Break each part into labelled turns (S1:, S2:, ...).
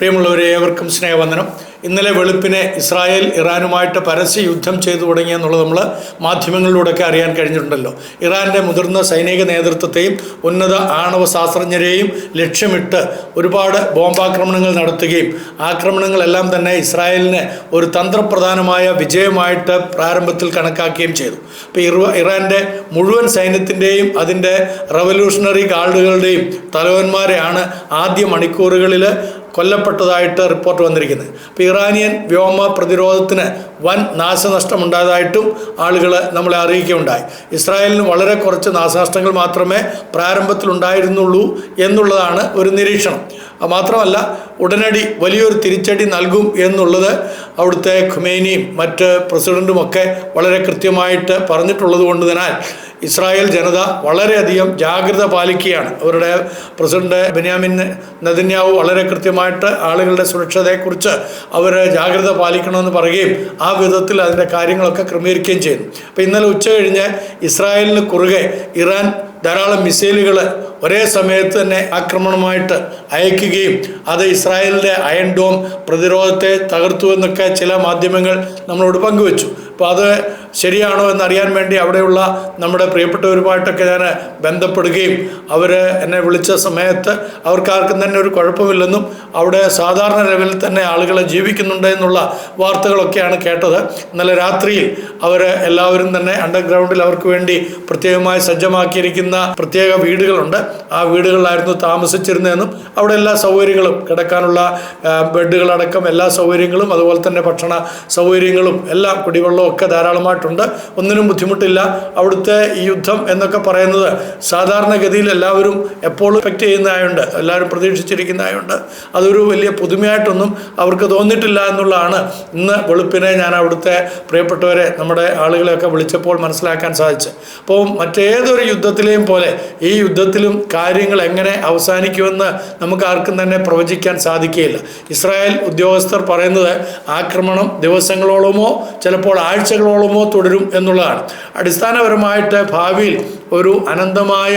S1: പ്രിയമുള്ളവരെ, ഏവർക്കും സ്നേഹവന്ദനം. ഇന്നലെ വെളുപ്പിനെ ഇസ്രായേൽ ഇറാനുമായിട്ട് പരസ്യ യുദ്ധം ചെയ്തു തുടങ്ങിയെന്നുള്ളത് നമ്മൾ മാധ്യമങ്ങളിലൂടെയൊക്കെ അറിയാൻ കഴിഞ്ഞിട്ടുണ്ടല്ലോ. ഇറാൻ്റെ മുതിർന്ന സൈനിക നേതൃത്വത്തെയും ഉന്നത ആണവ ശാസ്ത്രജ്ഞരെയും ലക്ഷ്യമിട്ട് ഒരുപാട് ബോംബാക്രമണങ്ങൾ നടത്തുകയും ആക്രമണങ്ങളെല്ലാം തന്നെ ഇസ്രായേലിന് ഒരു തന്ത്രപ്രധാനമായ വിജയമായിട്ട് പ്രാരംഭത്തിൽ കണക്കാക്കുകയും ചെയ്തു. ഇപ്പോൾ ഇറാൻ്റെ മുഴുവൻ സൈന്യത്തിൻ്റെയും അതിൻ്റെ റവല്യൂഷണറി ഗാർഡുകളുടെയും തലവന്മാരെയാണ് ആദ്യ മണിക്കൂറുകളിൽ കൊല്ലപ്പെട്ടതായിട്ട് റിപ്പോർട്ട് വന്നിരിക്കുന്നത്. അപ്പോൾ ഇറാനിയൻ വ്യോമ പ്രതിരോധത്തിന് വൻ നാശനഷ്ടമുണ്ടായതായിട്ടും ആളുകൾ നമ്മളെ അറിയിക്കുകയുണ്ടായി. ഇസ്രായേലിന് വളരെ കുറച്ച് നാശനഷ്ടങ്ങൾ മാത്രമേ പ്രാരംഭത്തിലുണ്ടായിരുന്നുള്ളൂ എന്നുള്ളതാണ് ഒരു നിരീക്ഷണം. മാത്രമല്ല, ഉടനടി വലിയൊരു തിരിച്ചടി നൽകും എന്നുള്ളത് അവിടുത്തെ ഖുമൈനിയും മറ്റ് പ്രസിഡൻറ്റുമൊക്കെ വളരെ കൃത്യമായിട്ട് പറഞ്ഞിട്ടുള്ളത് കൊണ്ട് തന്നെ ഇസ്രായേൽ ജനത വളരെയധികം ജാഗ്രത പാലിക്കുകയാണ്. അവരുടെ പ്രസിഡന്റ് ബെന്യാമിൻ നെതന്യാഹു വളരെ കൃത്യമായിട്ട് ആളുകളുടെ സുരക്ഷതയെക്കുറിച്ച് അവർ ജാഗ്രത പാലിക്കണമെന്ന് പറയുകയും ആ വിധത്തിൽ അതിൻ്റെ കാര്യങ്ങളൊക്കെ ക്രമീകരിക്കുകയും ചെയ്യുന്നു. അപ്പോൾ ഇന്നലെ ഉച്ച കഴിഞ്ഞ് ഇസ്രായേലിന് കുറുകെ ഇറാൻ ധാരാളം മിസൈലുകൾ ഒരേ സമയത്ത് തന്നെ ആക്രമണമായിട്ട് അയക്കുകയും അത് ഇസ്രായേലിൻ്റെ അയൺ ഡോം പ്രതിരോധത്തെ തകർത്തു എന്നൊക്കെ ചില മാധ്യമങ്ങൾ നമ്മളോട് പങ്കുവച്ചു. അപ്പോൾ അത് ശരിയാണോ എന്നറിയാൻ വേണ്ടി അവിടെയുള്ള നമ്മുടെ പ്രിയപ്പെട്ടവരുമായിട്ടൊക്കെ ഞാൻ ബന്ധപ്പെടുകയും അവർ എന്നെ വിളിച്ച സമയത്ത് അവർക്കാർക്കും തന്നെ ഒരു കുഴപ്പമില്ലെന്നും അവിടെ സാധാരണ ലെവലിൽ തന്നെ ആളുകൾ ജീവിക്കുന്നുണ്ട് എന്നുള്ള വാർത്തകളൊക്കെയാണ് കേട്ടത്. ഇന്നലെ രാത്രിയിൽ അവർ എല്ലാവരും തന്നെ അണ്ടർഗ്രൗണ്ടിൽ അവർക്ക് വേണ്ടി പ്രത്യേകമായി സജ്ജമാക്കിയിരിക്കുന്ന പ്രത്യേക വീടുകളുണ്ട്. ആ വീടുകളിലായിരുന്നു താമസിച്ചിരുന്നതെന്നും അവിടെ എല്ലാ സൗകര്യങ്ങളും, കിടക്കാനുള്ള ബെഡുകളടക്കം എല്ലാ സൗകര്യങ്ങളും, അതുപോലെ തന്നെ ഭക്ഷണ സൗകര്യങ്ങളും എല്ലാം, കുടിവെള്ളവും ഒക്കെ ധാരാളമായിട്ടുണ്ട്. ഒന്നിനും ബുദ്ധിമുട്ടില്ല. അവിടുത്തെ ഈ യുദ്ധം എന്നൊക്കെ പറയുന്നത് സാധാരണഗതിയിൽ എല്ലാവരും എപ്പോഴും എക്സ്പെക്റ്റ് ചെയ്യുന്നതായുണ്ട്, എല്ലാവരും പ്രതീക്ഷിച്ചിരിക്കുന്നതായുണ്ട്. അതൊരു വലിയ പുതുമയായിട്ടൊന്നും അവർക്ക് തോന്നിയിട്ടില്ല എന്നുള്ളതാണ് ഇന്ന് വെളുപ്പിനെ ഞാൻ അവിടുത്തെ പ്രിയപ്പെട്ടവരെ, നമ്മുടെ ആളുകളെയൊക്കെ വിളിച്ചപ്പോൾ മനസ്സിലാക്കാൻ സാധിച്ചത്. അപ്പോൾ മറ്റേതൊരു യുദ്ധത്തിലെയും പോലെ ഈ യുദ്ധത്തിലും കാര്യങ്ങൾ എങ്ങനെ അവസാനിക്കുമെന്ന് നമുക്ക് ആർക്കും തന്നെ പ്രവചിക്കാൻ സാധിക്കുകയില്ല. ഇസ്രായേൽ ഉദ്യോഗസ്ഥർ പറയുന്നത് ആക്രമണം ദിവസങ്ങളോളമോ ചിലപ്പോൾ ആഴ്ചകളോളമോ തുടരും എന്നുള്ളതാണ്. അടിസ്ഥാനപരമായിട്ട് ഭാവിയിൽ ഒരു അനന്തമായ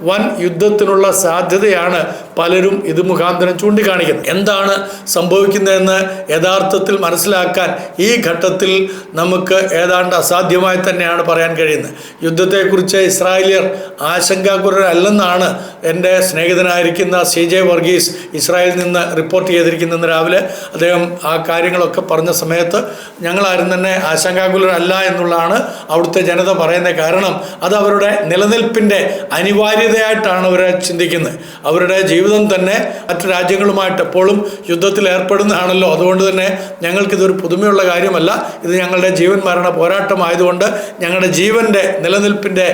S1: വൻ യുദ്ധത്തിനുള്ള സാധ്യതയാണ് പലരും ഇത് മുഖാന്തരം ചൂണ്ടിക്കാണിക്കുന്നത്. എന്താണ് സംഭവിക്കുന്നതെന്ന് യഥാർത്ഥത്തിൽ മനസ്സിലാക്കാൻ ഈ ഘട്ടത്തിൽ നമുക്ക് ഏതാണ്ട് അസാധ്യമായി തന്നെയാണ് പറയാൻ കഴിയുന്നത്. യുദ്ധത്തെക്കുറിച്ച് ഇസ്രായേലിയർ ആശങ്കാകുലരല്ലെന്നാണ് എൻ്റെ സ്നേഹിതനായിരിക്കുന്ന CJ വർഗീസ് ഇസ്രായേലിൽ നിന്ന് റിപ്പോർട്ട് ചെയ്തിരിക്കുന്നത്. രാവിലെ അദ്ദേഹം ആ കാര്യങ്ങളൊക്കെ പറഞ്ഞ സമയത്ത് ഞങ്ങളാരും തന്നെ ആശങ്കാകുലരല്ല എന്നുള്ളതാണ് അവിടുത്തെ ജനത പറയുന്നത്. കാരണം അത് അവരുടെ നിലനിൽപ്പിൻ്റെ അനിവാര്യതയായിട്ടാണ് അവർ ചിന്തിക്കുന്നത്. അവരുടെ ജീവിതം തന്നെ മറ്റു രാജ്യങ്ങളുമായിട്ട് എപ്പോഴും യുദ്ധത്തിൽ ഏർപ്പെടുന്നതാണല്ലോ. അതുകൊണ്ട് തന്നെ ഞങ്ങൾക്കിതൊരു പുതുമയുള്ള കാര്യമല്ല. ഇത് ഞങ്ങളുടെ ജീവൻ മരണ പോരാട്ടമായതുകൊണ്ട്, ഞങ്ങളുടെ ജീവൻ്റെ നിലനിൽപ്പിൻ്റെ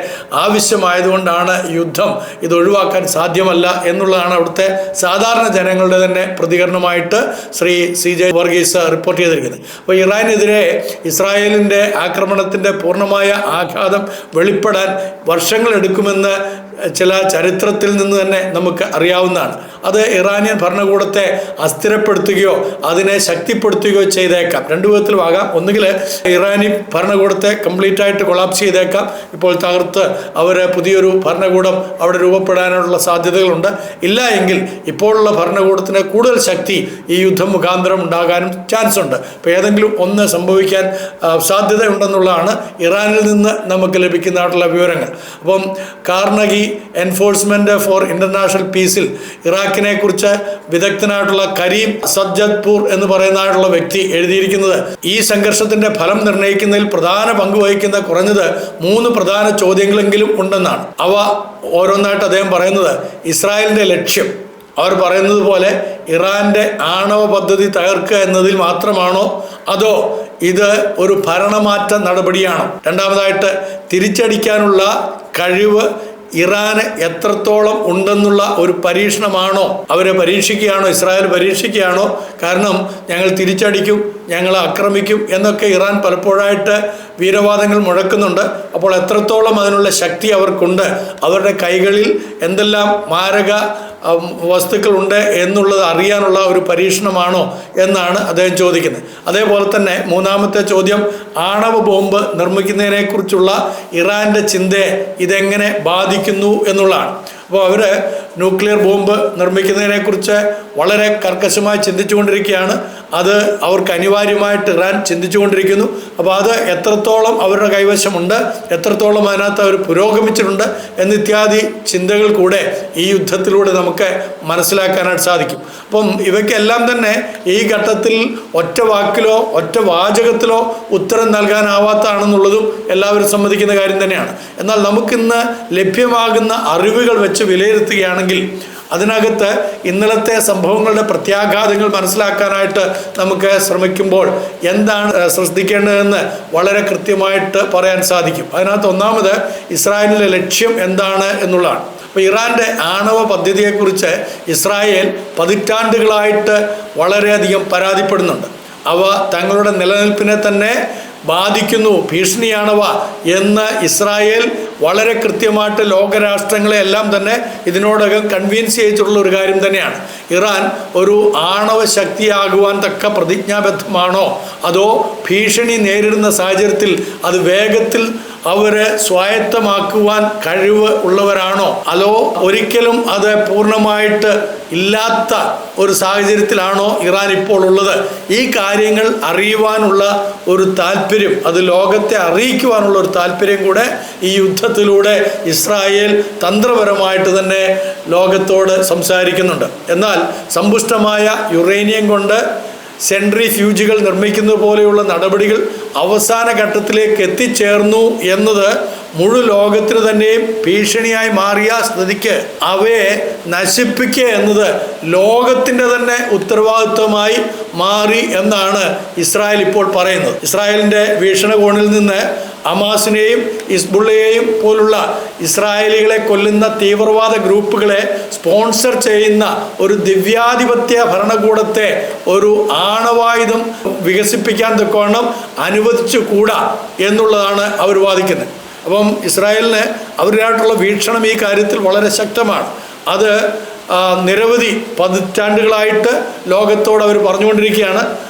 S1: ആവശ്യമായതുകൊണ്ടാണ് യുദ്ധം. ഇത് ഒഴിവാക്കാൻ സാധ്യമല്ല എന്നുള്ളതാണ് അവിടുത്തെ സാധാരണ ജനങ്ങളുടെ തന്നെ പ്രതികരണമായിട്ട് ശ്രീ CJ വർഗീസ് റിപ്പോർട്ട് ചെയ്തിരിക്കുന്നത്. അപ്പോൾ ഇറാനെതിരെ ഇസ്രായേലിൻ്റെ ആക്രമണത്തിൻ്റെ പൂർണ്ണമായ ആഘാതം വെളിപ്പെടാൻ വർഷങ്ങളെടുക്കുമെന്ന് ചില ചരിത്രത്തിൽ നിന്ന് തന്നെ നമുക്ക് അറിയാവുന്നതാണ്. അത് ഇറാനിയൻ ഭരണകൂടത്തെ അസ്ഥിരപ്പെടുത്തുകയോ അതിനെ ശക്തിപ്പെടുത്തുകയോ ചെയ്തേക്കാം. രണ്ടു വിധത്തിലുമാകാം. ഒന്നുകിൽ ഇറാനി ഭരണകൂടത്തെ കംപ്ലീറ്റ് ആയിട്ട് കൊളാപ്സ് ചെയ്തേക്കാം. ഇപ്പോൾ തകർത്ത് അവർ പുതിയൊരു ഭരണകൂടം അവിടെ രൂപപ്പെടാനുള്ള സാധ്യതകളുണ്ട്. ഇല്ല എങ്കിൽ ഇപ്പോഴുള്ള ഭരണകൂടത്തിന് കൂടുതൽ ശക്തി ഈ യുദ്ധം മുഖാന്തരം ഉണ്ടാകാനും ചാൻസ് ഉണ്ട്. അപ്പോൾ ഏതെങ്കിലും ഒന്ന് സംഭവിക്കാൻ സാധ്യതയുണ്ടെന്നുള്ളതാണ് ഇറാനിൽ നിന്ന് നമുക്ക് ലഭിക്കുന്നതായിട്ടുള്ള വിവരങ്ങൾ. അപ്പം കാർണഗി എൻഫോഴ്സ്മെന്റ് ഫോർ ഇന്റർനാഷണൽ പീസിൽ ഇറാഖിനെ കുറിച്ച് വിദഗ്ധനായിട്ടുള്ള കരീം സജ്ജദ്പൂർ എന്ന് പറയുന്നതായിട്ടുള്ള വ്യക്തി എഴുതിയിരിക്കുന്നത് ഈ സംഘർഷത്തിന്റെ ഫലം നിർണ്ണയിക്കുന്നതിൽ പ്രധാന പങ്ക് വഹിക്കുന്ന കുറഞ്ഞത് 3 പ്രധാന ചോദ്യങ്ങളെങ്കിലും ഉണ്ടെന്നാണ്. അവ ഓരോന്നായിട്ട് അദ്ദേഹം പറയുന്നത് ഇസ്രായേലിന്റെ ലക്ഷ്യം, അവർ പറയുന്നത് പോലെ ഇറാന്റെ ആണവ പദ്ധതി തകർക്കുക എന്നതിൽ മാത്രമാണോ, അതോ ഇത് ഒരു ഭരണമാറ്റ നടപടിയാണോ? രണ്ടാമതായിട്ട് തിരിച്ചടിക്കാനുള്ള കഴിവ് ഇറാന് എത്രത്തോളം ഉണ്ടെന്നുള്ള ഒരു പരീക്ഷണമാണോ? അവരെ പരീക്ഷിക്കുകയാണോ? ഇസ്രായേൽ പരീക്ഷിക്കുകയാണോ? കാരണം ഞങ്ങൾ തിരിച്ചടിക്കും, ഞങ്ങൾ ആക്രമിക്കും എന്നൊക്കെ ഇറാൻ പലപ്പോഴായിട്ട് വീരവാദങ്ങൾ മുഴക്കുന്നുണ്ട്. അപ്പോൾ എത്രത്തോളം അതിനുള്ള ശക്തി അവർക്കുണ്ട്, അവരുടെ കൈകളിൽ എന്തെല്ലാം മാരക വസ്തുക്കളുണ്ട് എന്നുള്ളത് അറിയാനുള്ള ഒരു പരീക്ഷണമാണോ എന്നാണ് അദ്ദേഹം ചോദിക്കുന്നത്. അതേപോലെ തന്നെ മൂന്നാമത്തെ ചോദ്യം ആണവ ബോംബ് നിർമ്മിക്കുന്നതിനെക്കുറിച്ചുള്ള ഇറാൻ്റെ ചിന്തയെ ഇതെങ്ങനെ ബാധിക്കുന്നു എന്നുള്ളതാണ്. അപ്പോൾ അവർ ന്യൂക്ലിയർ ബോംബ് നിർമ്മിക്കുന്നതിനെക്കുറിച്ച് വളരെ കർക്കശമായി ചിന്തിച്ചുകൊണ്ടിരിക്കുകയാണ്. അത് അവർക്ക് അനിവാര്യമായിട്ട് ഇറാൻ ചിന്തിച്ചുകൊണ്ടിരിക്കുന്നു. അപ്പോൾ അത് എത്രത്തോളം അവരുടെ കൈവശമുണ്ട്, എത്രത്തോളം അതിനകത്ത് അവർ പുരോഗമിച്ചിട്ടുണ്ട് എന്നിത്യാദി ചിന്തകൾ കൂടെ ഈ യുദ്ധത്തിലൂടെ നമുക്ക് മനസ്സിലാക്കാനായിട്ട് സാധിക്കും. അപ്പം ഇവയ്ക്കെല്ലാം തന്നെ ഈ ഘട്ടത്തിൽ ഒറ്റ വാക്കിലോ ഒറ്റ വാചകത്തിലോ ഉത്തരം നൽകാനാവാത്തതാണെന്നുള്ളതും എല്ലാവരും സമ്മതിക്കുന്ന കാര്യം തന്നെയാണ്. എന്നാൽ നമുക്കിന്ന് ലഭ്യമാകുന്ന അറിവുകൾ വെച്ച് വിലയിരുത്തുകയാണെങ്കിൽ അതിനകത്ത് ഇന്നലത്തെ സംഭവങ്ങളുടെ പ്രത്യാഘാതങ്ങൾ മനസ്സിലാക്കാനായിട്ട് നമുക്ക് ശ്രമിക്കുമ്പോൾ എന്താണ് ശ്രദ്ധിക്കേണ്ടതെന്ന് വളരെ കൃത്യമായിട്ട് പറയാൻ സാധിക്കും. അതിനകത്ത് ഒന്നാമത് ഇസ്രായേലിൻ്റെ ലക്ഷ്യം എന്താണ് എന്നുള്ളതാണ്. അപ്പോൾ ഇറാൻ്റെ ആണവ പദ്ധതിയെക്കുറിച്ച് ഇസ്രായേൽ പതിറ്റാണ്ടുകളായിട്ട് വളരെയധികം പരാതിപ്പെടുന്നുണ്ട്. അവ തങ്ങളുടെ നിലനിൽപ്പിനെ തന്നെ ബാധിക്കുന്നു, ഭീഷണിയാണവ എന്ന് ഇസ്രായേൽ വളരെ കൃത്യമായിട്ട് ലോകരാഷ്ട്രങ്ങളെ എല്ലാം തന്നെ ഇതിനോടകം കൺവിൻസ് ചെയ്തിട്ടുള്ള ഒരു കാര്യം തന്നെയാണ്. ഇറാൻ ഒരു ആണവ ശക്തിയാകുവാൻ തക്ക പ്രതിജ്ഞാബദ്ധമാണോ, അതോ ഭീഷണി നേരിടുന്ന സാഹചര്യത്തിൽ അത് വേഗത്തിൽ അവരെ സ്വായത്തമാക്കുവാൻ കഴിവ് ഉള്ളവരാണോ, അതോ ഒരിക്കലും അത് പൂർണ്ണമായിട്ട് ഇല്ലാത്ത ഒരു സാഹചര്യത്തിലാണോ ഇറാൻ ഇപ്പോൾ ഉള്ളത്? ഈ കാര്യങ്ങൾ അറിയുവാനുള്ള ഒരു താല്പര്യം, അത് ലോകത്തെ അറിയിക്കുവാനുള്ള ഒരു താല്പര്യം കൂടെ ഈ യുദ്ധത്തിലൂടെ ഇസ്രായേൽ തന്ത്രപരമായിട്ട് തന്നെ ലോകത്തോട് സംസാരിക്കുന്നുണ്ട്. എന്നാൽ സമ്പുഷ്ടമായ യുറേനിയം കൊണ്ട് സെൻട്രിഫ്യൂജുകൾ നിർമ്മിക്കുന്നത് പോലെയുള്ള നടപടികൾ അവസാന ഘട്ടത്തിലേക്ക് എത്തിച്ചേർന്നു എന്നത് മുഴുവൻ ലോകത്തിന് തന്നെയും ഭീഷണിയായി മാറിയ സ്ഥിതിക്ക് അവയെ നശിപ്പിക്കുക എന്നത് ലോകത്തിൻ്റെ തന്നെ ഉത്തരവാദിത്വമായി മാറി എന്നാണ് ഇസ്രായേൽ ഇപ്പോൾ പറയുന്നത്. ഇസ്രായേലിൻ്റെ വീക്ഷണകോണിൽ നിന്ന് ഹമാസിനെയും ഹിസ്ബുള്ളയെയും പോലുള്ള ഇസ്രായേലികളെ കൊല്ലുന്ന തീവ്രവാദ ഗ്രൂപ്പുകളെ സ്പോൺസർ ചെയ്യുന്ന ഒരു ദിവ്യാധിപത്യ ഭരണകൂടത്തെ ഒരു ആണവായുധം വികസിപ്പിക്കാൻ തക്കവണ്ണം അനുവദിച്ചുകൂടാ എന്നുള്ളതാണ് അവർ വാദിക്കുന്നത്. അപ്പം ഇസ്രായേലിന് അവരുടേതായിട്ടുള്ള വീക്ഷണം ഈ കാര്യത്തിൽ വളരെ ശക്തമാണ്. അത് നിരവധി പതിറ്റാണ്ടുകളായിട്ട് ലോകത്തോട് അവർ പറഞ്ഞുകൊണ്ടിരിക്കുകയാണ്.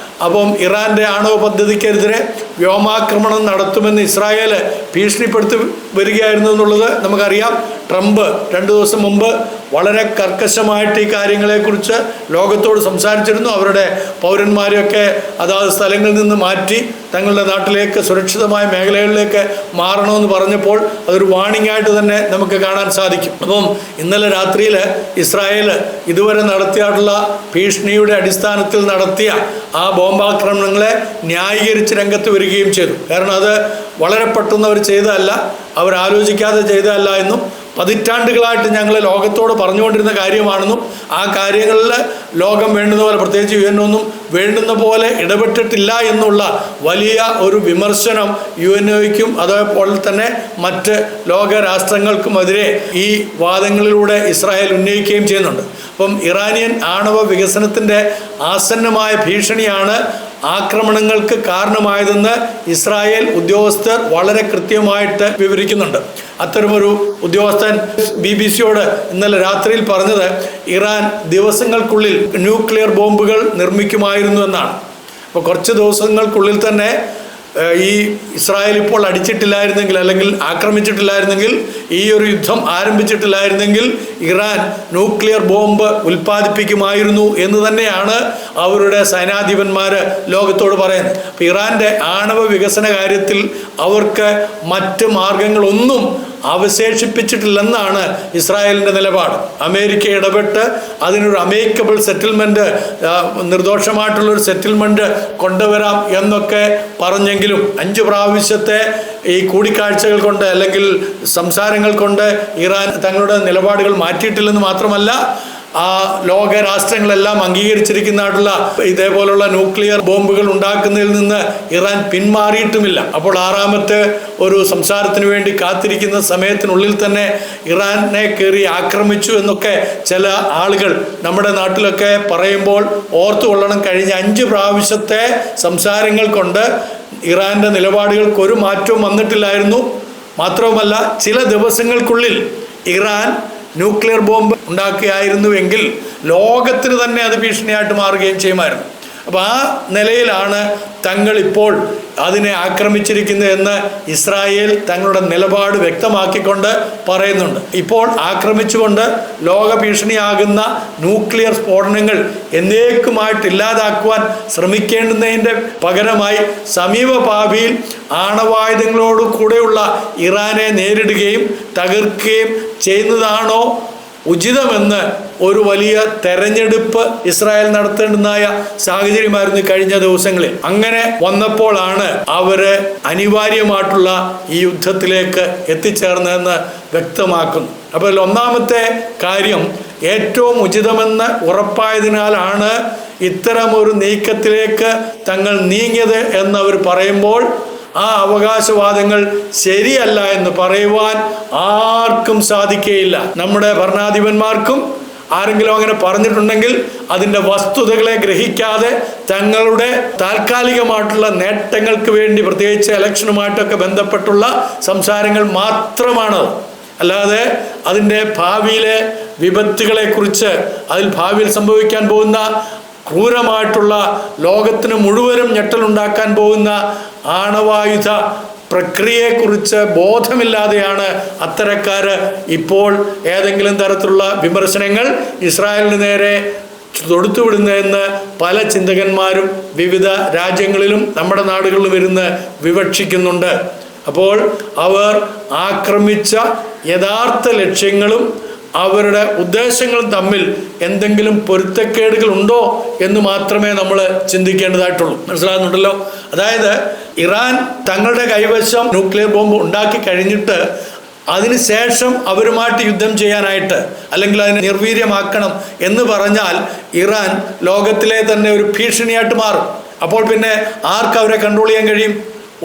S1: അപ്പം ഇറാൻ്റെ ആണവ പദ്ധതിക്കെതിരെ വ്യോമാക്രമണം നടത്തുമെന്ന് ഇസ്രായേൽ ഭീഷണിപ്പെടുത്തി വരികയായിരുന്നു എന്നുള്ളത് നമുക്കറിയാം. ട്രംപ് 2 ദിവസം മുമ്പ് വളരെ കർക്കശമായിട്ട് ഈ കാര്യങ്ങളെക്കുറിച്ച് ലോകത്തോട് സംസാരിച്ചിരുന്നു. അവരുടെ പൗരന്മാരെയൊക്കെ അതാത് സ്ഥലങ്ങളിൽ നിന്ന് മാറ്റി തങ്ങളുടെ നാട്ടിലേക്ക് സുരക്ഷിതമായ മേഖലകളിലേക്ക് മാറണമെന്ന് പറഞ്ഞപ്പോൾ അതൊരു വാണിംഗ് ആയിട്ട് തന്നെ നമുക്ക് കാണാൻ സാധിക്കും. അപ്പം ഇന്നലെ രാത്രിയിൽ ഇസ്രായേൽ ഇതുവരെ നടത്തിയിട്ടുള്ള ഭീഷണിയുടെ അടിസ്ഥാനത്തിൽ നടത്തിയ ആ ബോംബാക്രമണങ്ങളെ ന്യായീകരിച്ച് രംഗത്ത് വരികയും ചെയ്തു. കാരണം അത് വളരെ പെട്ടെന്ന് അവർ ചെയ്തതല്ല, അവരാലോചിക്കാതെ ചെയ്തതല്ല എന്നും പതിറ്റാണ്ടുകളായിട്ട് ഞങ്ങൾ ലോകത്തോട് പറഞ്ഞുകൊണ്ടിരുന്ന കാര്യമാണെന്നും ആ കാര്യങ്ങളിൽ ലോകം വേണ്ടുന്ന പോലെ, പ്രത്യേകിച്ച് UN ഒന്നും വേണ്ടുന്ന പോലെ ഇടപെട്ടിട്ടില്ല എന്നുള്ള വലിയ ഒരു വിമർശനം UNOയ്ക്കും അതേപോലെ തന്നെ മറ്റ് ലോകരാഷ്ട്രങ്ങൾക്കുമെതിരെ ഈ വാദങ്ങളിലൂടെ ഇസ്രായേൽ ഉന്നയിക്കുകയും ചെയ്യുന്നുണ്ട്. അപ്പം ഇറാനിയൻ ആണവ വികസനത്തിൻ്റെ ആസന്നമായ ഭീഷണിയാണ് ആക്രമണങ്ങൾക്ക് കാരണമായതെന്ന് ഇസ്രായേൽ ഉദ്യോഗസ്ഥർ വളരെ കൃത്യമായിട്ട് വിവരിക്കുന്നുണ്ട്. അത്തരമൊരു ഉദ്യോഗസ്ഥൻ BBC-യോട് ഇന്നലെ രാത്രിയിൽ പറഞ്ഞത് ഇറാൻ ദിവസങ്ങൾക്കുള്ളിൽ ന്യൂക്ലിയർ ബോംബുകൾ നിർമ്മിക്കുമായിരുന്നു എന്നാണ്. അപ്പോൾ കുറച്ച് ദിവസങ്ങൾക്കുള്ളിൽ തന്നെ ഈ ഇസ്രായേൽ ഇപ്പോൾ അടിച്ചിട്ടില്ലായിരുന്നെങ്കിൽ, അല്ലെങ്കിൽ ആക്രമിച്ചിട്ടില്ലായിരുന്നെങ്കിൽ, ഈ ഒരു യുദ്ധം ആരംഭിച്ചിട്ടില്ലായിരുന്നെങ്കിൽ ഇറാൻ ന്യൂക്ലിയർ ബോംബ് ഉൽപ്പാദിപ്പിക്കുമായിരുന്നു എന്ന് തന്നെയാണ് അവരുടെ സൈനാധിപന്മാർ ലോകത്തോട് പറയുന്നത്. അപ്പോൾ ഇറാൻ്റെ ആണവ വികസന കാര്യത്തിൽ അവർക്ക് മറ്റ് മാർഗങ്ങളൊന്നും അവശേഷിപ്പിച്ചിട്ടില്ലെന്നാണ് ഇസ്രായേലിൻ്റെ നിലപാട്. അമേരിക്ക ഇടപെട്ട് അതിനൊരു അമേക്കബിൾ സെറ്റിൽമെൻറ്റ്, നിർദോഷമായിട്ടുള്ളൊരു സെറ്റിൽമെൻറ്റ് കൊണ്ടുവരാം എന്നൊക്കെ പറഞ്ഞെങ്കിലും 5 പ്രാവശ്യത്തെ ഈ കൂടിക്കാഴ്ചകൾ കൊണ്ട് അല്ലെങ്കിൽ സംസാരങ്ങൾ കൊണ്ട് ഇറാൻ തങ്ങളുടെ നിലപാടുകൾ മാറ്റിയിട്ടില്ലെന്ന് മാത്രമല്ല, ആ ലോകരാഷ്ട്രങ്ങളെല്ലാം അംഗീകരിച്ചിരിക്കുന്നതായിട്ടുള്ള ഇതേപോലുള്ള ന്യൂക്ലിയർ ബോംബുകൾ ഉണ്ടാക്കുന്നതിൽ നിന്ന് ഇറാൻ പിന്മാറിയിട്ടുമില്ല. അപ്പോൾ 6ാമത്തെ ഒരു സംസാരത്തിന് വേണ്ടി കാത്തിരിക്കുന്ന സമയത്തിനുള്ളിൽ തന്നെ ഇറാനെ കയറി ആക്രമിച്ചു എന്നൊക്കെ ചില ആളുകൾ നമ്മുടെ നാട്ടിലൊക്കെ പറയുമ്പോൾ ഓർത്തുകൊള്ളണം. കഴിഞ്ഞ 5 പ്രാവശ്യത്തെ സംസാരങ്ങൾ കൊണ്ട് ഇറാൻ്റെ നിലപാടുകൾക്ക് ഒരു മാറ്റവും വന്നിട്ടില്ലായിരുന്നു. മാത്രവുമല്ല, ചില ദിവസങ്ങൾക്കുള്ളിൽ ഇറാൻ ന്യൂക്ലിയർ ബോംബ് ഉണ്ടാക്കുകയായിരുന്നുവെങ്കിൽ ലോകത്തിന് തന്നെ അത് ഭീഷണിയായിട്ട് മാറുകയും ചെയ്യുമായിരുന്നു. അപ്പോൾ ആ നിലയിലാണ് തങ്ങളിപ്പോൾ അതിനെ ആക്രമിച്ചിരിക്കുന്നതെന്ന് ഇസ്രായേൽ തങ്ങളുടെ നിലപാട് വ്യക്തമാക്കിക്കൊണ്ട് പറയുന്നുണ്ട്. ഇപ്പോൾ ആക്രമിച്ചുകൊണ്ട് ലോക ഭീഷണിയാകുന്ന ന്യൂക്ലിയർ സ്ഫോടനങ്ങൾ എന്നേക്കുമായിട്ട് ഇല്ലാതാക്കുവാൻ ശ്രമിക്കേണ്ടുന്നതിൻ്റെ പകരമായി സമീപ ഭാവിയിൽ ആണവായുധങ്ങളോട് കൂടെയുള്ള ഇറാനെ നേരിടുകയും തകർക്കുകയും ചെയ്യുന്നതാണോ ഉചിതമെന്ന് ഒരു വലിയ തെരഞ്ഞെടുപ്പ് ഇസ്രായേൽ നടത്തേണ്ടുന്നതായ സാഹചര്യമായിരുന്നു കഴിഞ്ഞ ദിവസങ്ങളിൽ. അങ്ങനെ വന്നപ്പോഴാണ് അവര് അനിവാര്യമായിട്ടുള്ള ഈ യുദ്ധത്തിലേക്ക് എത്തിച്ചേർന്നതെന്ന് വ്യക്തമാക്കുന്നു. അപ്പോൾ ഒന്നാമത്തെ കാര്യം, ഏറ്റവും ഉചിതമെന്ന് ഉറപ്പായതിനാലാണ് ഇത്തരമൊരു നീക്കത്തിലേക്ക് തങ്ങൾ നീങ്ങിയത് എന്നവർ പറയുമ്പോൾ ആ അവകാശവാദങ്ങൾ ശരിയല്ല എന്ന് പറയുവാൻ ആർക്കും സാധിക്കുകയില്ല. നമ്മുടെ ഭരണാധിപന്മാർക്കും ആരെങ്കിലും അങ്ങനെ പറഞ്ഞിട്ടുണ്ടെങ്കിൽ അതിൻ്റെ വസ്തുതകളെ ഗ്രഹിക്കാതെ തങ്ങളുടെ താൽക്കാലികമായിട്ടുള്ള നേട്ടങ്ങൾക്ക് വേണ്ടി, പ്രത്യേകിച്ച് ഇലക്ഷനുമായിട്ടൊക്കെ ബന്ധപ്പെട്ടുള്ള സംസാരങ്ങൾ മാത്രമാണ്. അല്ലാതെ അതിൻ്റെ ഭാവിയിലെ വിപത്തുകളെക്കുറിച്ച്, അതിൽ ഭാവിയിൽ സംഭവിക്കാൻ പോകുന്ന ക്രൂരമായിട്ടുള്ള, ലോകത്തിന് മുഴുവനും ഞെട്ടലുണ്ടാക്കാൻ പോകുന്ന ആണവായുധ പ്രക്രിയയെക്കുറിച്ച് ബോധമില്ലാതെയാണ് അത്തരക്കാർ ഇപ്പോൾ ഏതെങ്കിലും തരത്തിലുള്ള വിമർശനങ്ങൾ ഇസ്രായേലിന് നേരെ തൊടുത്തുവിടുന്നതെന്ന് പല ചിന്തകന്മാരും വിവിധ രാജ്യങ്ങളിലും നമ്മുടെ നാടുകളിലും ഇരുന്ന് വിവക്ഷിക്കുന്നുണ്ട്. അപ്പോൾ അവർ ആക്രമിച്ച യഥാർത്ഥ ലക്ഷ്യങ്ങളും അവരുടെ ഉദ്ദേശങ്ങളും തമ്മിൽ എന്തെങ്കിലും പൊരുത്തക്കേടുകൾ ഉണ്ടോ എന്ന് മാത്രമേ നമ്മൾ ചിന്തിക്കേണ്ടതായിട്ടുള്ളൂ. മനസ്സിലാകുന്നുണ്ടല്ലോ? അതായത് ഇറാൻ തങ്ങളുടെ കൈവശം ന്യൂക്ലിയർ ബോംബ് ഉണ്ടാക്കി കഴിഞ്ഞിട്ട് അതിനുശേഷം അവരുമായിട്ട് യുദ്ധം ചെയ്യാനായിട്ട്, അല്ലെങ്കിൽ അതിനെ നിർവീര്യമാക്കണം എന്ന് പറഞ്ഞാൽ ഇറാൻ ലോകത്തിലെ തന്നെ ഒരു ഭീഷണിയായിട്ട് മാറും. അപ്പോൾ പിന്നെ ആർക്ക് അവരെ കൺട്രോൾ ചെയ്യാൻ കഴിയും?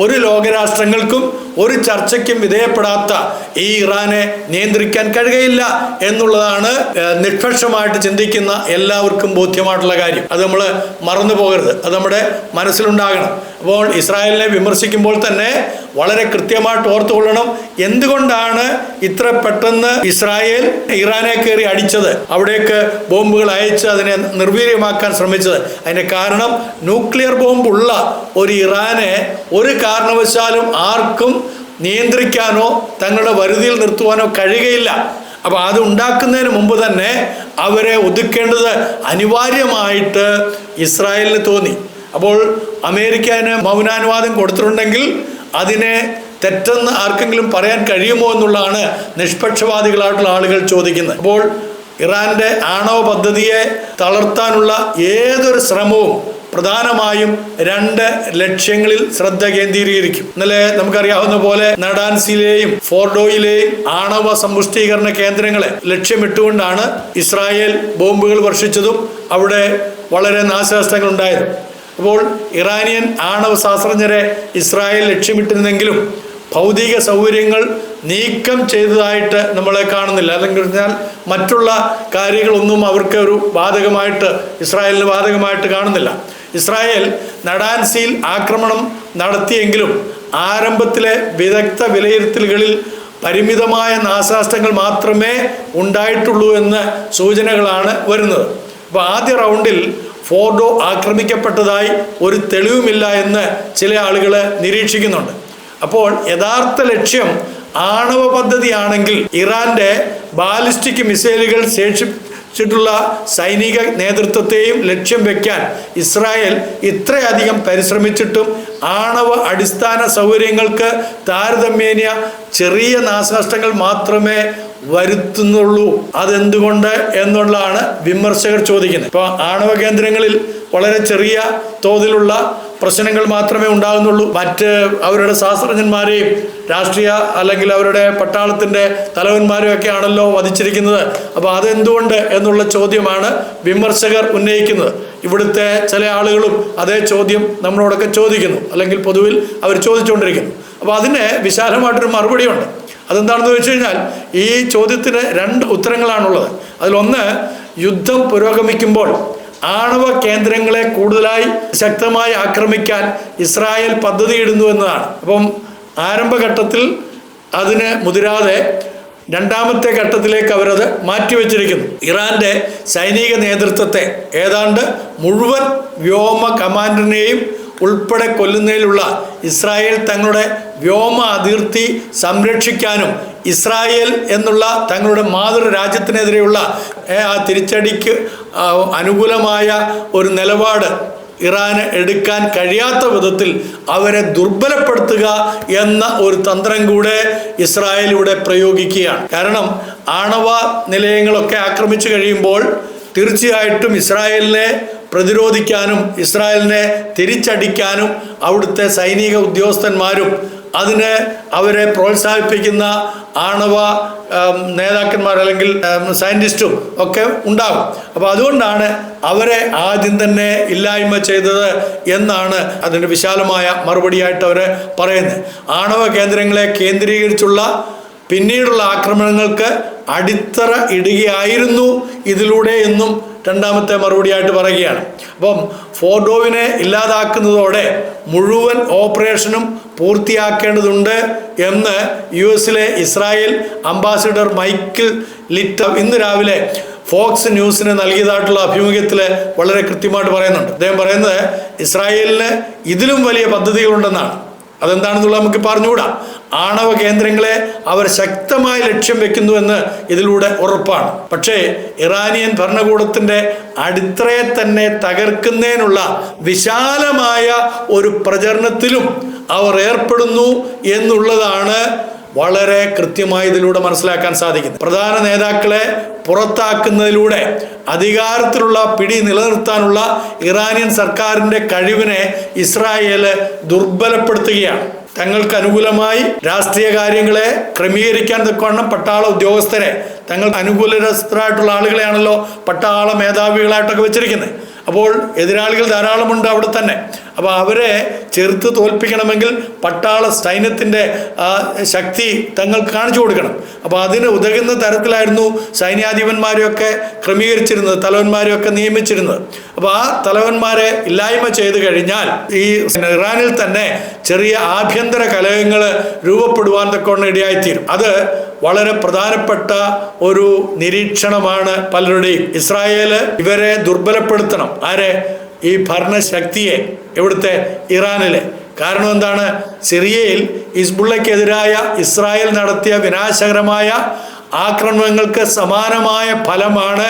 S1: ഒരു ലോകരാഷ്ട്രങ്ങൾക്കും ഒരു ചർച്ചയ്ക്കും വിധേയപ്പെടാത്ത ഈ ഇറാനെ നിയന്ത്രിക്കാൻ കഴിയുകയില്ല എന്നുള്ളതാണ് നിഷ്പക്ഷമായിട്ട് ചിന്തിക്കുന്ന എല്ലാവർക്കും ബോധ്യമായിട്ടുള്ള കാര്യം. അത് നമ്മൾ മറന്നു പോകരുത്, അത് നമ്മുടെ മനസ്സിലുണ്ടാകണം. അപ്പോൾ ഇസ്രായേലിനെ വിമർശിക്കുമ്പോൾ തന്നെ വളരെ കൃത്യമായിട്ട് ഓർത്തുകൊള്ളണം, എന്തുകൊണ്ടാണ് ഇത്ര പെട്ടെന്ന് ഇസ്രായേൽ ഇറാനെ കയറി അടിച്ചത്, അവിടേക്ക് ബോംബുകൾ അയച്ച് അതിനെ നിർവീര്യമാക്കാൻ ശ്രമിച്ചത്. അതിൻ്റെ കാരണം, ന്യൂക്ലിയർ ബോംബുള്ള ഒരു ഇറാനെ ഒരു കാരണവശാലും ആർക്കും നിയന്ത്രിക്കാനോ തങ്ങളുടെ വരുതിയിൽ നിർത്തുവാനോ കഴിയുകയില്ല. അപ്പോൾ അത് ഉണ്ടാക്കുന്നതിന് മുമ്പ് തന്നെ അവരെ ഒതുക്കേണ്ടത് അനിവാര്യമായിട്ട് ഇസ്രായേലിന് തോന്നി. അപ്പോൾ അമേരിക്ക അതിന് മൗനാനുവാദം കൊടുത്തിട്ടുണ്ടെങ്കിൽ അതിനെ തെറ്റെന്ന് ആർക്കെങ്കിലും പറയാൻ കഴിയുമോ എന്നുള്ളതാണ് നിഷ്പക്ഷവാദികളായിട്ടുള്ള ആളുകൾ ചോദിക്കുന്നത്. അപ്പോൾ ഇറാന്റെ ആണവ പദ്ധതിയെ തളർത്താനുള്ള ഏതൊരു ശ്രമവും പ്രധാനമായും 2 ലക്ഷ്യങ്ങളിൽ ശ്രദ്ധ കേന്ദ്രീകരിക്കും. ഇന്നലെ നമുക്കറിയാവുന്ന പോലെ നടാൻസിലെയും ഫോർഡോയിലെയും ആണവ സമ്പുഷ്ടീകരണ കേന്ദ്രങ്ങളെ ലക്ഷ്യമിട്ടുകൊണ്ടാണ് ഇസ്രായേൽ ബോംബുകൾ വർഷിച്ചതും അവിടെ വളരെ നാശനഷ്ടങ്ങൾ ഉണ്ടായതും. അപ്പോൾ ഇറാനിയൻ ആണവ ശാസ്ത്രജ്ഞരെ ഇസ്രായേൽ ലക്ഷ്യമിട്ടിരുന്നെങ്കിലും ഭൗതിക സൗകര്യങ്ങൾ നീക്കം ചെയ്തതായിട്ട് നമ്മളെ കാണുന്നില്ല. അല്ലെങ്കിൽ പറഞ്ഞാൽ മറ്റുള്ള കാര്യങ്ങളൊന്നും അവർക്ക് ഒരു ബാധകമായിട്ട്, ഇസ്രായേലിന് ബാധകമായിട്ട് കാണുന്നില്ല. ഇസ്രായേൽ നടാൻസിയിൽ ആക്രമണം നടത്തിയെങ്കിലും ആരംഭത്തിലെ വിദഗ്ധ വിലയിരുത്തലുകളിൽ പരിമിതമായ നാശനഷ്ടങ്ങൾ മാത്രമേ ഉണ്ടായിട്ടുള്ളൂ എന്ന് സൂചനകളാണ് വരുന്നത്. അപ്പോൾ ആദ്യ റൗണ്ടിൽ ഫോർഡോ ആക്രമിക്കപ്പെട്ടതായി ഒരു തെളിവുമില്ല എന്ന് ചില ആളുകൾ നിരീക്ഷിക്കുന്നുണ്ട്. അപ്പോൾ യഥാർത്ഥ ലക്ഷ്യം ആണവ പദ്ധതിയാണെങ്കിൽ ഇറാന്റെ ബാലിസ്റ്റിക് മിസൈലുകൾ ശേഷിച്ചിട്ടുള്ള സൈനിക നേതൃത്വത്തെയും ലക്ഷ്യം വെക്കാൻ ഇസ്രായേൽ ഇത്രയധികം പരിശ്രമിച്ചിട്ടും ആണവ അടിസ്ഥാന സൗകര്യങ്ങൾക്ക് താരതമ്യേന ചെറിയ നാശനഷ്ടങ്ങൾ മാത്രമേ വരുത്തുന്നുള്ളൂ. അതെന്തുകൊണ്ട് എന്നുള്ളതാണ് വിമർശകർ ചോദിക്കുന്നത്. ഇപ്പോൾ ആണവ കേന്ദ്രങ്ങളിൽ വളരെ ചെറിയ തോതിലുള്ള പ്രശ്നങ്ങൾ മാത്രമേ ഉണ്ടാകുന്നുള്ളൂ. മറ്റ് അവരുടെ ശാസ്ത്രജ്ഞന്മാരെയും രാഷ്ട്രീയ അല്ലെങ്കിൽ അവരുടെ പട്ടാളത്തിൻ്റെ തലവന്മാരെയും ഒക്കെ ആണല്ലോ വധിച്ചിരിക്കുന്നത്. അപ്പോൾ അതെന്തുകൊണ്ട് എന്നുള്ള ചോദ്യമാണ് വിമർശകർ ഉന്നയിക്കുന്നത്. ഇവിടുത്തെ ചില ആളുകളും അതേ ചോദ്യം നമ്മളോടൊക്കെ ചോദിക്കുന്നു, അല്ലെങ്കിൽ പൊതുവിൽ അവർ ചോദിച്ചുകൊണ്ടിരിക്കുന്നു. അപ്പോൾ അതിന് വിശാലമായിട്ടൊരു മറുപടിയുണ്ട്. അതെന്താണെന്ന് വെച്ച് കഴിഞ്ഞാൽ ഈ ചോദ്യത്തിന് 2 ഉത്തരങ്ങളാണുള്ളത്. അതിലൊന്ന്, യുദ്ധം പുരോഗമിക്കുമ്പോൾ ആണവ കേന്ദ്രങ്ങളെ കൂടുതലായി ശക്തമായി ആക്രമിക്കാൻ ഇസ്രായേൽ പദ്ധതിയിടുന്നു എന്നതാണ്. അപ്പം ആരംഭഘട്ടത്തിൽ അതിന് മുതിരാതെ രണ്ടാമത്തെ ഘട്ടത്തിലേക്ക് അവരത് മാറ്റിവെച്ചിരിക്കുന്നു. ഇറാന്റെ സൈനിക നേതൃത്വത്തെ ഏതാണ്ട് മുഴുവൻ വ്യോമ കമാൻഡറിനെയും ഉൾപ്പെടെ കൊല്ലുന്നതിലുള്ള ഇസ്രായേൽ തങ്ങളുടെ വ്യോമ അതിർത്തി സംരക്ഷിക്കാനും ഇസ്രായേൽ എന്നുള്ള തങ്ങളുടെ മാതൃരാജ്യത്തിനെതിരെയുള്ള ആ തിരിച്ചടിക്ക് അനുകൂലമായ ഒരു നിലപാട് ഇറാന് എടുക്കാൻ കഴിയാത്ത വിധത്തിൽ അവരെ ദുർബലപ്പെടുത്തുക എന്ന ഒരു തന്ത്രം കൂടെ ഇസ്രായേൽ ഇവിടെ പ്രയോഗിക്കുകയാണ്. കാരണം ആണവ നിലയങ്ങളൊക്കെ ആക്രമിച്ചു കഴിയുമ്പോൾ തീർച്ചയായിട്ടും ഇസ്രായേലിനെ പ്രതിരോധിക്കാനും ഇസ്രായേലിനെ തിരിച്ചടിക്കാനും അവിടുത്തെ സൈനിക ഉദ്യോഗസ്ഥന്മാരും അതിന് അവരെ പ്രോത്സാഹിപ്പിക്കുന്ന ആണവ നേതാക്കന്മാർ അല്ലെങ്കിൽ സയൻറ്റിസ്റ്റും ഒക്കെ ഉണ്ടാകും. അപ്പോൾ അതുകൊണ്ടാണ് അവരെ ആദ്യം തന്നെ ഇല്ലായ്മ ചെയ്തത് എന്നാണ് അതിൻ്റെ വിശാലമായ മറുപടിയായിട്ട് അവർ പറയുന്നത്. ആണവ കേന്ദ്രങ്ങളെ കേന്ദ്രീകരിച്ചുള്ള പിന്നീടുള്ള ആക്രമണങ്ങൾക്ക് അടിത്തറ ഇടുകയായിരുന്നു ഇതിലൂടെ എന്നും രണ്ടാമത്തെ മറുപടിയായിട്ട് പറയുകയാണ്. അപ്പം ഫോർഡോവിനെ ഇല്ലാതാക്കുന്നതോടെ മുഴുവൻ ഓപ്പറേഷനും പൂർത്തിയാക്കേണ്ടതുണ്ട് എന്ന് US Israel ambassador Michael litre ഇന്ന് രാവിലെ ഫോക്സ് ന്യൂസിന് നൽകിയതായിട്ടുള്ള അഭിമുഖത്തിൽ വളരെ കൃത്യമായിട്ട് പറയുന്നുണ്ട്. അദ്ദേഹം പറയുന്നത് ഇസ്രായേലിന് ഇതിലും വലിയ പദ്ധതികളുണ്ടെന്നാണ്. അതെന്താണെന്നുള്ളത് നമുക്ക് പറഞ്ഞുകൂടാ. ആണവ കേന്ദ്രങ്ങളെ അവർ ശക്തമായി ലക്ഷ്യം വെക്കുന്നുവെന്ന് ഇതിലൂടെ ഉറപ്പാണ്. പക്ഷേ ഇറാനിയൻ ഭരണകൂടത്തിൻ്റെ അടിത്തറയെ തന്നെ തകർക്കുന്നതിനുള്ള വിശാലമായ ഒരു പ്രചരണത്തിലും അവർ ഏർപ്പെടുന്നു എന്നുള്ളതാണ് വളരെ കൃത്യമായി ഇതിലൂടെ മനസ്സിലാക്കാൻ സാധിക്കുന്നത്. പ്രധാന നേതാക്കളെ പുറത്താക്കുന്നതിലൂടെ അധികാരത്തിലുള്ള പിടി നിലനിർത്താനുള്ള ഇറാനിയൻ സർക്കാരിൻ്റെ കഴിവിനെ ഇസ്രായേൽ ദുർബലപ്പെടുത്തുകയാണ്. തങ്ങൾക്ക് അനുകൂലമായി രാഷ്ട്രീയ കാര്യങ്ങളെ ക്രമീകരിക്കാൻ തക്കവണ്ണം പട്ടാള ഉദ്യോഗസ്ഥരെ തങ്ങൾക്ക് അനുകൂലരായിട്ടുള്ള ആളുകളെയാണല്ലോ പട്ടാള മേധാവികളായിട്ടൊക്കെ വെച്ചിരിക്കുന്നത്. അപ്പോൾ എതിരാളികൾ ധാരാളമുണ്ട് അവിടെ തന്നെ. അപ്പോൾ അവരെ ചെറുത്ത് തോൽപ്പിക്കണമെങ്കിൽ പട്ടാള സൈന്യത്തിൻ്റെ ശക്തി തങ്ങൾക്ക് കാണിച്ചു കൊടുക്കണം. അപ്പോൾ അതിന് ഉതകുന്ന തരത്തിലായിരുന്നു സൈന്യാധിപന്മാരെയൊക്കെ ക്രമീകരിച്ചിരുന്നത്, തലവന്മാരെയൊക്കെ നിയമിച്ചിരുന്നത്. അപ്പോൾ ആ തലവന്മാരെ ഇല്ലായ്മ ചെയ്തു കഴിഞ്ഞാൽ ഈ ഇറാനിൽ തന്നെ ചെറിയ ആഭ്യന്തര കലഹങ്ങൾ രൂപപ്പെടുവാൻ തക്കവണ്ണം ഇടയായിത്തീരും. അത് വളരെ പ്രധാനപ്പെട്ട ഒരു നിരീക്ഷണമാണ് പലരുടെയും. ഇസ്രായേൽ ഇവരെ ദുർബലപ്പെടുത്തണം. ആരെ? ഈ ഭരണശക്തിയെ, ഇവിടുത്തെ ഇറാനിലെ. കാരണം എന്താണ്? സിറിയയിൽ ഹിസ്ബുള്ളയ്ക്കെതിരായ ഇസ്രായേൽ നടത്തിയ വിനാശകരമായ ആക്രമണങ്ങൾക്ക് സമാനമായ ഫലമാണ്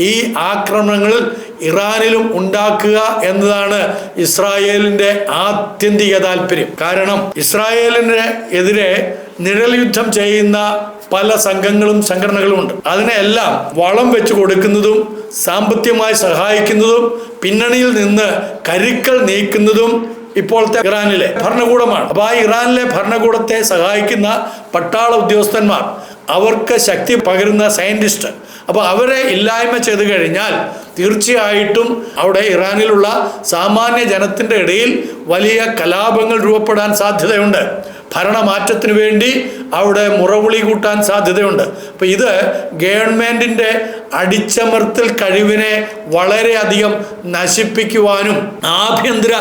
S1: ഈ ആക്രമണങ്ങളിൽ ഇറാനിലും ഉണ്ടാക്കുക എന്നതാണ് ഇസ്രായേലിൻ്റെ ആത്യന്തിക താല്പര്യം. കാരണം ഇസ്രായേലിന് എതിരെ നിഴൽ യുദ്ധം ചെയ്യുന്ന പല സംഘങ്ങളും സംഘടനകളും ഉണ്ട്. അതിനെല്ലാം വളം വെച്ച് കൊടുക്കുന്നതും സാമ്പത്തികമായി സഹായിക്കുന്നതും പിന്നണിയിൽ നിന്ന് കരുക്കൾ നീക്കുന്നതും ഇപ്പോഴത്തെ ഇറാനിലെ ഭരണകൂടമാണ്. അപ്പോൾ ആ ഇറാനിലെ ഭരണകൂടത്തെ സഹായിക്കുന്ന പട്ടാള ഉദ്യോഗസ്ഥന്മാർ, അവർക്ക് ശക്തി പകരുന്ന സയൻറ്റിസ്റ്റ്, അപ്പോൾ അവരെ ഇല്ലായ്മ ചെയ്തു കഴിഞ്ഞാൽ തീർച്ചയായിട്ടും അവിടെ ഇറാനിലുള്ള സാമാന്യ ജനത്തിൻ്റെ ഇടയിൽ വലിയ കലാപങ്ങൾ രൂപപ്പെടാൻ സാധ്യതയുണ്ട്. ഭരണമാറ്റത്തിന് വേണ്ടി അവിടെ മുറവിളി കൂട്ടാൻ സാധ്യതയുണ്ട്. അപ്പോൾ ഇത് ഗവൺമെൻറ്റിൻ്റെ അടിച്ചമർത്തൽ കഴിവിനെ വളരെയധികം നശിപ്പിക്കുവാനും ആഭ്യന്തര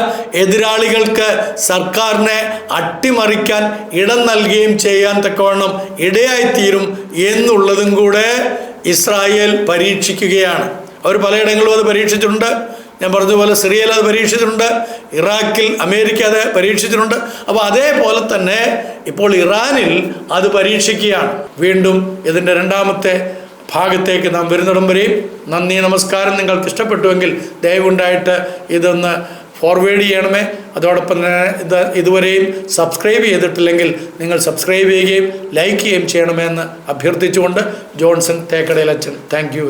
S1: എതിരാളികൾക്ക് സർക്കാരിനെ അട്ടിമറിക്കാൻ ഇടം നൽകുകയും ചെയ്യാൻ തക്കവണ്ണം ഇടയായിത്തീരും എന്നുള്ളതും കൂടെ ഇസ്രായേൽ പരീക്ഷിക്കുകയാണ്. അവർ പലയിടങ്ങളിലും അത് പരീക്ഷിച്ചിട്ടുണ്ട്. ഞാൻ പറഞ്ഞതുപോലെ സിറിയയിൽ അത് പരീക്ഷിച്ചിട്ടുണ്ട്, ഇറാഖിൽ അമേരിക്ക അത് പരീക്ഷിച്ചിട്ടുണ്ട്. അപ്പോൾ അതേപോലെ തന്നെ ഇപ്പോൾ ഇറാനിൽ അത് പരീക്ഷിക്കുകയാണ്. വീണ്ടും ഇതിൻ്റെ രണ്ടാമത്തെ ഭാഗത്തേക്ക് നാം വരുന്നിടം വരെയും നന്ദി, നമസ്കാരം. നിങ്ങൾക്ക് ഇഷ്ടപ്പെട്ടുവെങ്കിൽ ദയവുണ്ടായിട്ട് ഇതൊന്ന് ഫോർവേഡ് ചെയ്യണമേ. അതോടൊപ്പം തന്നെ ഇതുവരെയും സബ്സ്ക്രൈബ് ചെയ്തിട്ടില്ലെങ്കിൽ നിങ്ങൾ സബ്സ്ക്രൈബ് ചെയ്യുകയും ലൈക്ക് ചെയ്യുകയും ചെയ്യണമെന്ന് അഭ്യർത്ഥിച്ചുകൊണ്ട് ജോൺസൺ തേക്കടയിലച്ചൻ. Thank you.